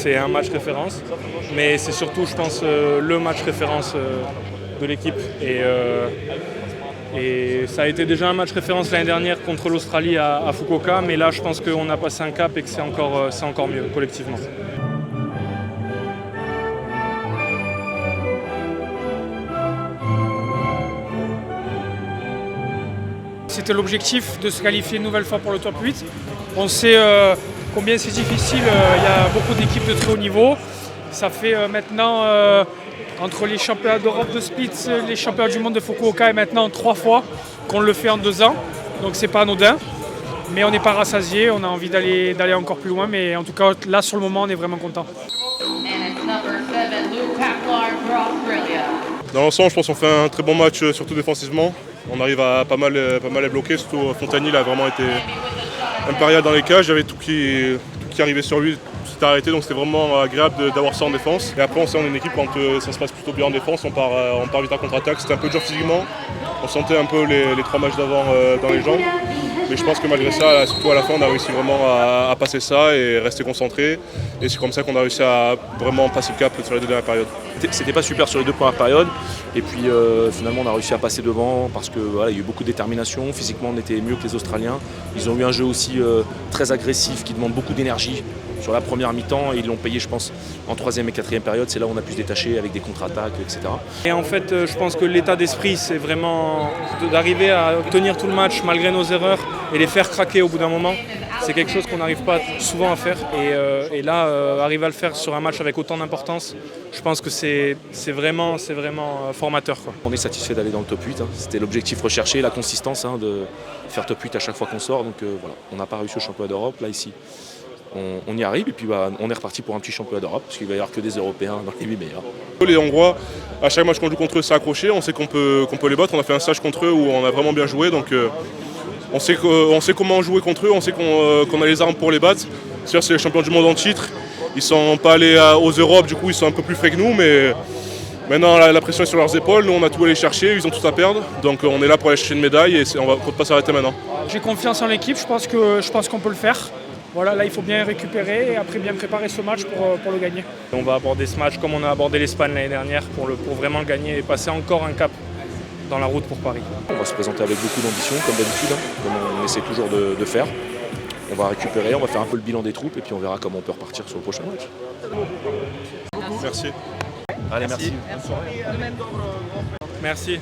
c'est un match référence, mais c'est surtout, je pense, le match référence de l'équipe. Et ça a été déjà un match référence l'année dernière contre l'Australie à Fukuoka, mais là, je pense qu'on a passé un cap et que c'est encore mieux collectivement. C'était l'objectif de se qualifier une nouvelle fois pour le top 8. On sait combien c'est difficile, il y a beaucoup d'équipes de très haut niveau. Ça fait maintenant, entre les championnats d'Europe de Split, les championnats du monde de Fukuoka et maintenant 3 fois qu'on le fait en 2 ans. Donc c'est pas anodin. Mais on n'est pas rassasié, on a envie d'aller encore plus loin. Mais en tout cas, là sur le moment, on est vraiment content. Dans l'ensemble, je pense qu'on fait un très bon match, surtout défensivement. On arrive à pas mal les bloquer, surtout Fontani, il a vraiment été impérial dans les cages. Il y avait tout qui arrivait sur lui, tout s'était arrêté, donc c'était vraiment agréable d'avoir ça en défense. Et après, on est une équipe, quand ça se passe plutôt bien en défense, on part vite à contre-attaque. C'était un peu dur physiquement, on sentait un peu les 3 matchs d'avant dans les jambes. Mais je pense que malgré ça, surtout à la fin, on a réussi vraiment à passer ça et rester concentré. Et c'est comme ça qu'on a réussi à vraiment passer le cap sur les 2 dernières périodes. C'était pas super sur les 2 premières périodes. Et puis finalement, on a réussi à passer devant parce qu'il y a eu beaucoup de détermination. Physiquement, on était mieux que les Australiens. Ils ont eu un jeu aussi très agressif qui demande beaucoup d'énergie sur la première mi-temps. Et ils l'ont payé, je pense, en 3e et 4e période. C'est là où on a pu se détacher avec des contre-attaques, etc. Et en fait, je pense que l'état d'esprit, c'est vraiment d'arriver à tenir tout le match malgré nos erreurs et les faire craquer au bout d'un moment. C'est quelque chose qu'on n'arrive pas souvent à faire. Et là, arriver à le faire sur un match avec autant d'importance, je pense que c'est vraiment formateur, quoi. On est satisfait d'aller dans le top 8. C'était l'objectif recherché, la consistance, de faire top 8 à chaque fois qu'on sort. Donc voilà, on n'a pas réussi au championnat d'Europe. Là, ici, on y arrive. Et puis on est reparti pour un petit championnat d'Europe, parce qu'il va y avoir que des Européens dans les 8 meilleurs. Les Hongrois, à chaque match qu'on joue contre eux, c'est accroché. On sait qu'on peut les battre. On a fait un stage contre eux où on a vraiment bien joué. Donc on sait comment jouer contre eux. On sait qu'on a les armes pour les battre. C'est les champions du monde en titre. Ils ne sont pas allés aux Europes, du coup ils sont un peu plus frais que nous. Mais maintenant la pression est sur leurs épaules. Nous on a tout à aller chercher. Ils ont tout à perdre. Donc on est là pour aller chercher une médaille et on ne va pas s'arrêter maintenant. J'ai confiance en l'équipe. Je pense qu'on peut le faire. Voilà, là il faut bien récupérer et après bien préparer ce match pour le gagner. On va aborder ce match comme on a abordé l'Espagne l'année dernière pour vraiment le gagner et passer encore un cap dans la route pour Paris. On va se présenter avec beaucoup d'ambition, comme d'habitude, comme on essaie toujours de faire. On va récupérer, on va faire un peu le bilan des troupes et puis on verra comment on peut repartir sur le prochain match. Merci. Allez, merci. Merci.